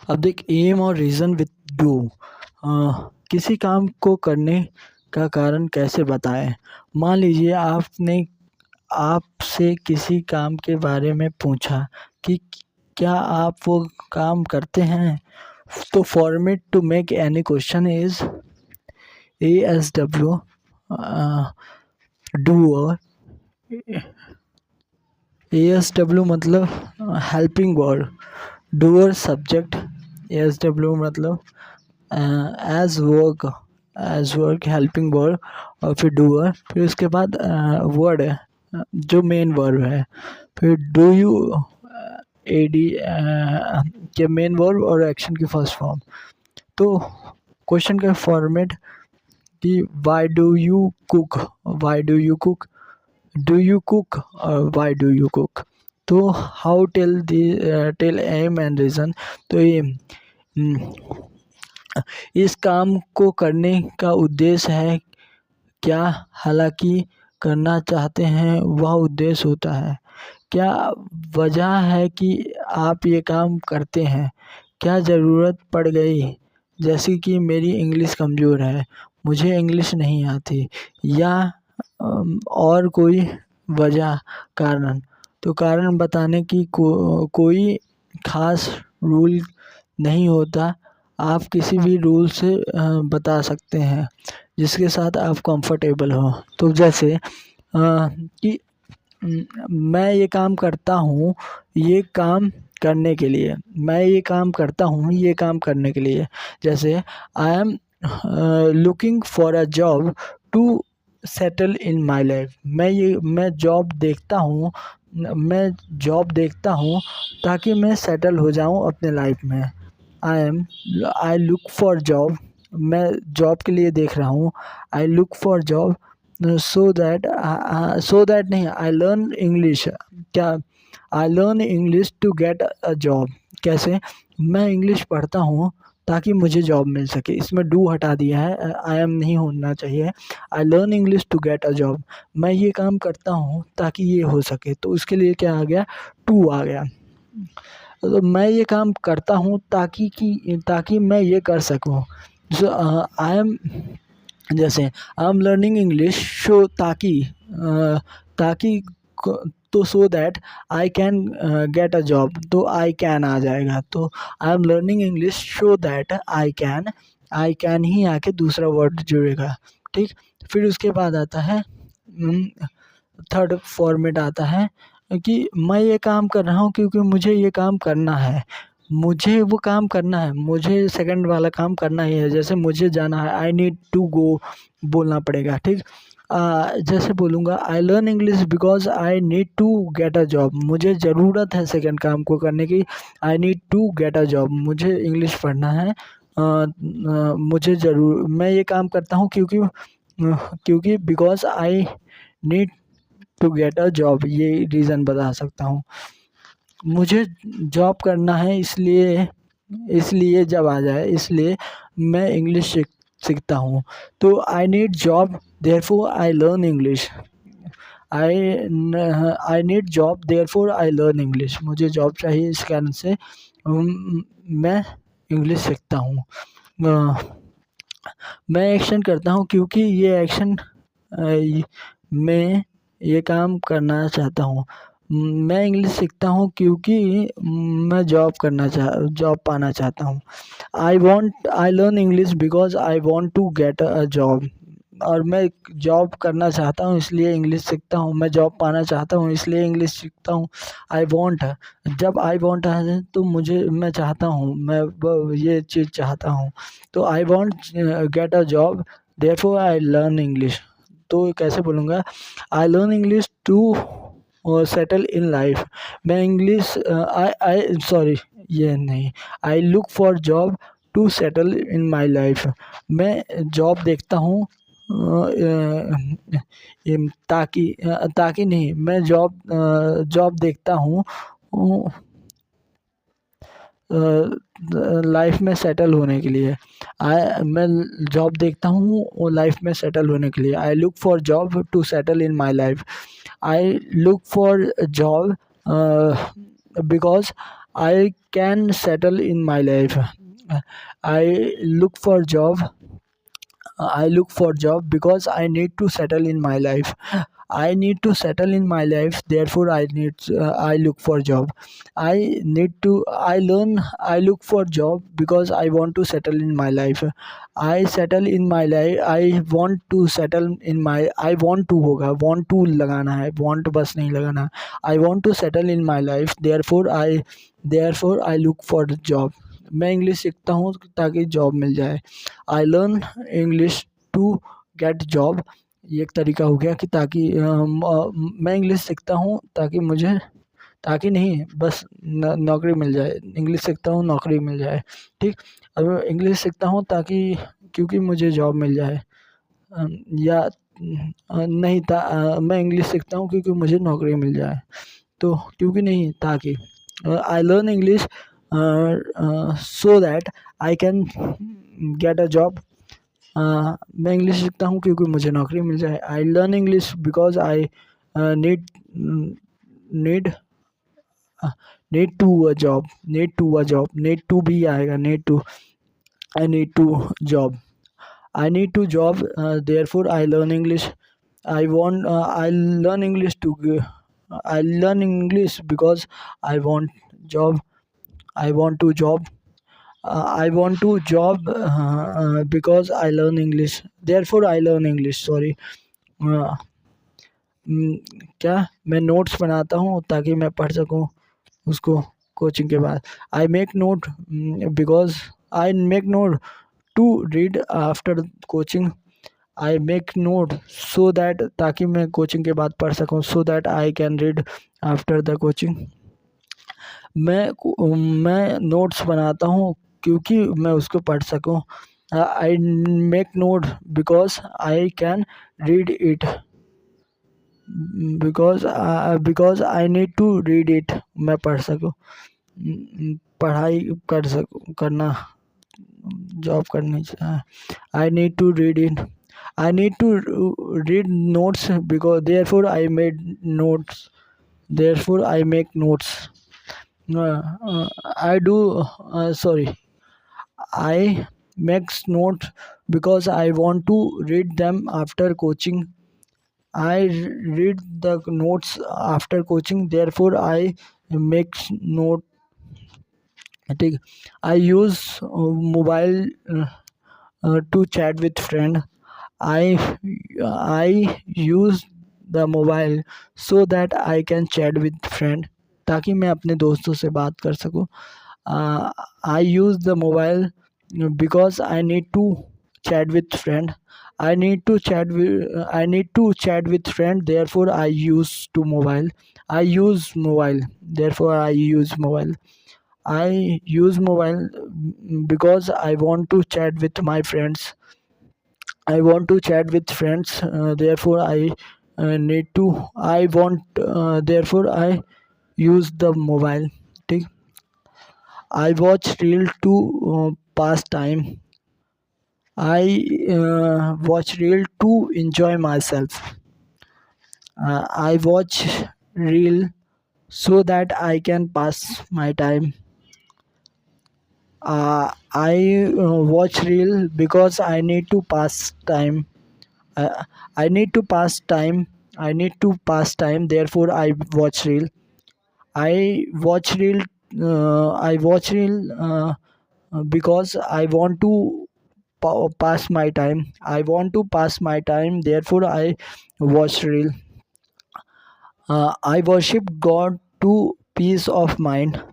अब देख, एम और रीज़न विथ डू। किसी काम को करने का कारण कैसे बताएं। मान लीजिए आपसे किसी काम के बारे में पूछा कि क्या आप वो काम करते हैं, तो format to make any question is ASW, doer. ASW मतलब helping word, doer subject, ASW मतलब एज वर्क हेल्पिंग वर्ड, और फिर डूअर, फिर उसके बाद वर्ड है जो मेन वर्ब है, फिर डू यू, AD के मेन वर्ब और एक्शन की फर्स्ट फॉर्म। तो क्वेश्चन का फॉर्मेट कि why do you cook, why do you cook, do you cook और वाई डू यू कुक। तो how tell am and reason. तो ये इस काम को करने का उद्देश्य है क्या, हालांकि करना चाहते हैं वह उद्देश्य होता है। क्या वजह है कि आप ये काम करते हैं, क्या ज़रूरत पड़ गई, जैसे कि मेरी इंग्लिश कमज़ोर है, मुझे इंग्लिश नहीं आती, या और कोई वजह, कारण। तो कारण बताने की कोई ख़ास रूल नहीं होता, आप किसी भी रूल से बता सकते हैं जिसके साथ आप कंफर्टेबल हो। तो जैसे कि मैं ये काम करता हूँ ये काम करने के लिए, मैं ये काम करता हूँ ये काम करने के लिए। जैसे I am looking for a job to settle in my life. मैं जॉब देखता हूँ ताकि मैं सेटल हो जाऊँ अपने लाइफ में। आई लुक फॉर जॉब, मैं जॉब के लिए देख रहा हूँ। I look for job so that नहीं, आई लर्न इंग्लिश। क्या, I learn English to get a job. कैसे, मैं इंग्लिश पढ़ता हूँ ताकि मुझे जॉब मिल सके। इसमें डू हटा दिया है, आई एम नहीं होना चाहिए। I learn English to get a job, मैं ये काम करता हूँ ताकि ये हो सके। तो उसके लिए क्या आ गया, टू आ गया। तो मैं ये काम करता हूँ ताकि मैं ये कर सकूँ। सो आई एम, जैसे I am learning English show ताकि तो सो that I can get a job, तो आई कैन आ जाएगा। तो I am learning English show that I can he आके दूसरा वर्ड जुड़ेगा। ठीक, फिर उसके बाद आता है थर्ड फॉर्मेट आता है कि मैं ये काम कर रहा हूँ क्योंकि मुझे ये काम करना है, मुझे वो काम करना है, मुझे सेकंड वाला काम करना ही है। जैसे मुझे जाना है, आई नीड टू गो बोलना पड़ेगा। ठीक, जैसे बोलूँगा I learn English because I need to get a job, मुझे ज़रूरत है सेकंड काम को करने की। I need to get a job, मुझे इंग्लिश पढ़ना है। मैं ये काम करता हूँ क्योंकि because I need to get a job, ये रीज़न बता सकता हूँ। मुझे जॉब करना है इसलिए जब आ जाए इसलिए मैं इंग्लिश सीखता हूँ। तो I need job therefore I learn English, I need job therefore I learn English, मुझे जॉब चाहिए इस कारण से मैं इंग्लिश सीखता हूँ। मैं एक्शन करता हूँ क्योंकि ये एक्शन मैं ये काम करना चाहता हूँ। मैं इंग्लिश सीखता हूँ क्योंकि मैं जॉब पाना चाहता हूँ। I learn English because I want to get a job, और मैं जॉब करना चाहता हूँ इसलिए इंग्लिश सीखता हूँ। मैं जॉब पाना चाहता हूँ इसलिए इंग्लिश सीखता हूँ। आई वॉन्ट, जब आई वॉन्ट है तो मैं चाहता हूँ, मैं ये चीज़ चाहता हूँ। तो I want get a job therefore I learn English. तो कैसे बोलूँगा, I learn English to settle in life. मैं इंग्लिश आई सॉरी ये नहीं, I look for job to settle in my life. मैं जॉब देखता हूँ ताकि नहीं, मैं जॉब देखता हूँ लाइफ में सेटल होने के लिए। मैं जॉब देखता हूँ लाइफ में सेटल होने के लिए। I look for job to settle in my life. I look for job because I can settle in my life. I look for job. I look for job because I need to settle in my life. I need to settle in my life. Therefore, I look for job. I need to. I learn. I look for job because I want to settle in my life. I settle in my life. I want to settle in my. I want to होगा. Want to लगाना है. Want बस नहीं लगाना. I want to settle in my life. Therefore I look for job. मैं English सीखता हूँ ताकि जॉब मिल जाए. I learn English to get job. ये एक तरीका हो गया कि ताकि मैं इंग्लिश सीखता हूँ ताकि मुझे, ताकि नहीं बस नौकरी मिल जाए. इंग्लिश सीखता हूँ नौकरी मिल जाए. ठीक. अब इंग्लिश सीखता हूँ ताकि क्योंकि मुझे जॉब मिल जाए. या नहीं था, मैं इंग्लिश सीखता हूँ क्योंकि मुझे नौकरी मिल जाए. तो क्योंकि नहीं, ताकि I learn English so that I can get a job. मैं इंग्लिश सीखता हूँ क्योंकि मुझे नौकरी मिल जाए. I learn English because I need need need to a job. Need to भी आएगा. I need to job. I need to job. Therefore, I learn English. I learn English I learn English because I want job. I want to job. I want to job because I learn English. Therefore, I learn English. Sorry. Uh, क्या मैं notes बनाता हूँ ताकि मैं पढ़ सकूँ उसको coaching के बाद. I make note because I make note to read after coaching. I make note so that ताकि मैं कोचिंग के बाद पढ़ सकूँ. So that I can read after the coaching. मैं नोट्स बनाता हूँ क्योंकि मैं उसको पढ़ सकूँ. I make note because I can read it. Because I need to read it. मैं पढ़ सकूँ, पढ़ाई कर सकूँ, करना, जॉब करनी चाहिए. I need to read it. I need to read notes because therefore I made notes. Therefore I make notes. I do. Sorry. I make notes because I want to read them after coaching. I read the notes after coaching. Therefore I make note. ठीक. I use mobile to chat with friend. I use the mobile so that I can chat with friend. ताकि मैं अपने दोस्तों से बात कर सकूँ. I use the mobile because I need to chat with friend. I need to chat with friend. Therefore I use to mobile. I use mobile. Therefore I use mobile. I use mobile because I want to chat with my friends. I want to chat with friends. Therefore I need to. I want. Therefore I use the mobile. ठीक. I watch reel to pass time. I watch reel to enjoy myself. I watch reel so that I can pass my time. I watch reel because I need to pass time. I need to pass time. I need to pass time. Therefore, I watch reel. I watch reel. I watch reel because I want to pass my time. I want to pass my time. Therefore, I watch reel. I worship God to peace of mind.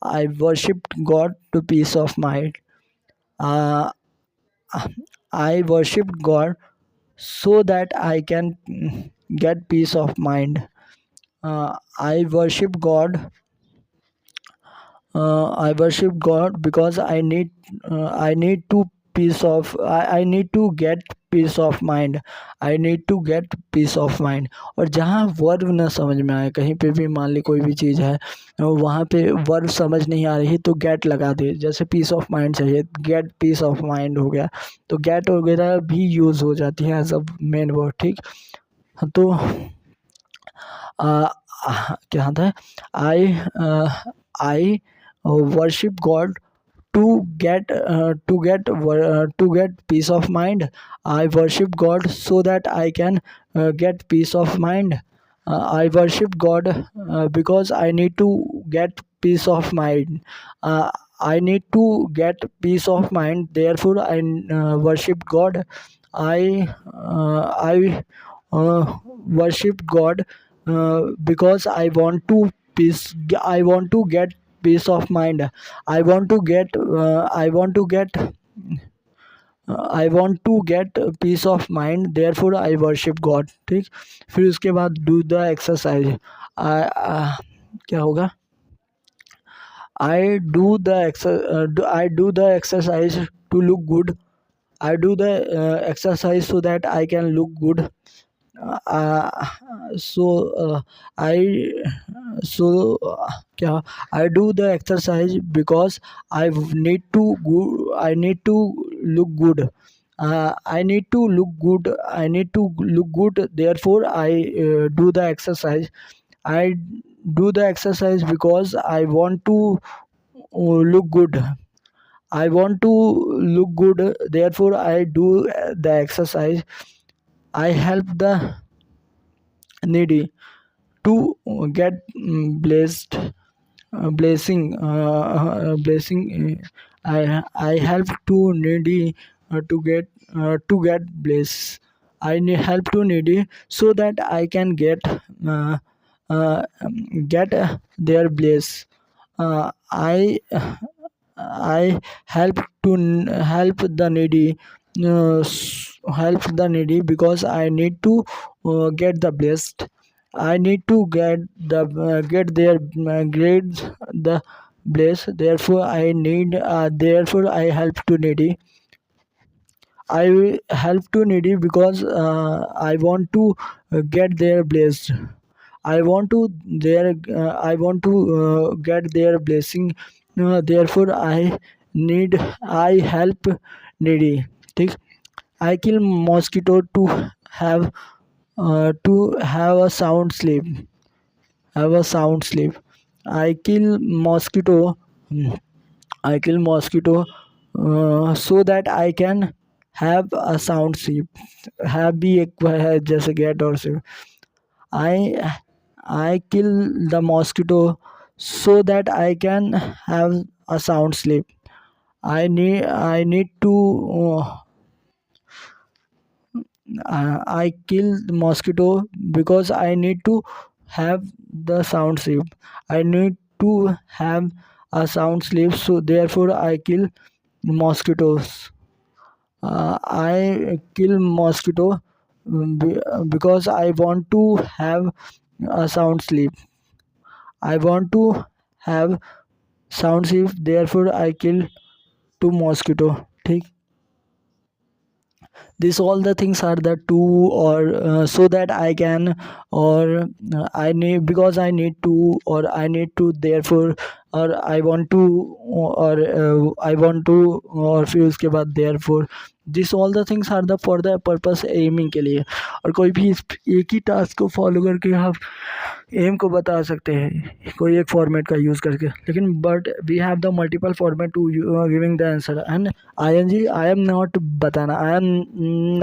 I worshipped God to peace of mind. Uh, I worshipped God so that I can get peace of mind. I worship God. I worship God because I need to peace of. I need to get peace of mind. I need to get peace of mind. और जहाँ verb न समझ में आए, कहीं पे भी मान ली कोई भी चीज़ है, वहाँ पे वर्ब समझ नहीं आ रही तो गेट लगा दे. जैसे पीस ऑफ माइंड चाहिए, गेट पीस ऑफ माइंड हो गया, तो गेट वगैरह भी यूज़ हो जाती है एज अ मेन वर्ड. ठीक. तो क्या था. आई I worship God to get peace of mind. I worship God so that I can get peace of mind. I worship God because I need to get peace of mind. uh, I need to get peace of mind, therefore I worship God. I worship God because I want to get peace of mind. I want to get I want to get peace of mind, therefore I worship God. ठीक, फिर उसके बाद do the exercise. क्या होगा? I do the exercise to look good. I do the exercise so that I can look good. uh, so I so क्या, I do the exercise because I need to look good. I need to look good, therefore I do the exercise. I do the exercise because I want to look good. I want to look good, therefore I do the exercise. I help the needy to get blessed blessing. I help to needy to get blessed. Help to needy so that I can uh, uh, get their bliss. I help the needy, help the needy because I need to get the blessed. I need to get their grades the bless. Therefore I help to needy. I help to needy because I want to get their blessed. I want to get their blessing. Therefore I help needy. ठीक, I kill mosquito to have a sound sleep. Have a sound sleep. I kill mosquito. I kill mosquito so that I can have a sound sleep. Have be एक है जैसे get और sleep. I I kill the mosquito so that I can have a sound sleep. I need to I kill the mosquito because I need to have the sound sleep. I need to have a sound sleep, so therefore I kill mosquitoes. I kill mosquito because I want to have a sound sleep. I want to have sound sleep, therefore I kill two mosquito. ठीक, this all the things are the two or so that I can or I need because I need to or I need to, therefore और I want to और I want to और फिर उसके बाद therefore this all the things are the for the purpose aiming के लिए। और कोई भी एक ही टास्क को फॉलो करके आप एम को बता सकते हैं कोई एक फॉर्मेट का यूज़ करके, लेकिन but we have the multiple format to giving the answer. And I N G I am not बताना, आई एम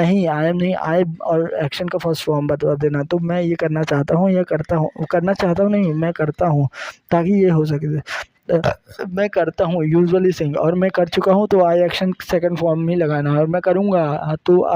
नहीं आई और एक्शन का फर्स्ट फॉर्म बता देना। तो मैं ये करना चाहता हूँ या करना चाहता हूँ नहीं, मैं करता हूँ ताकि ये हो सके। मैं करता हूँ यूजुअली सिंग और मैं कर चुका हूँ, तो आई एक्शन सेकंड फॉर्म में लगाना है और मैं करूँगा तो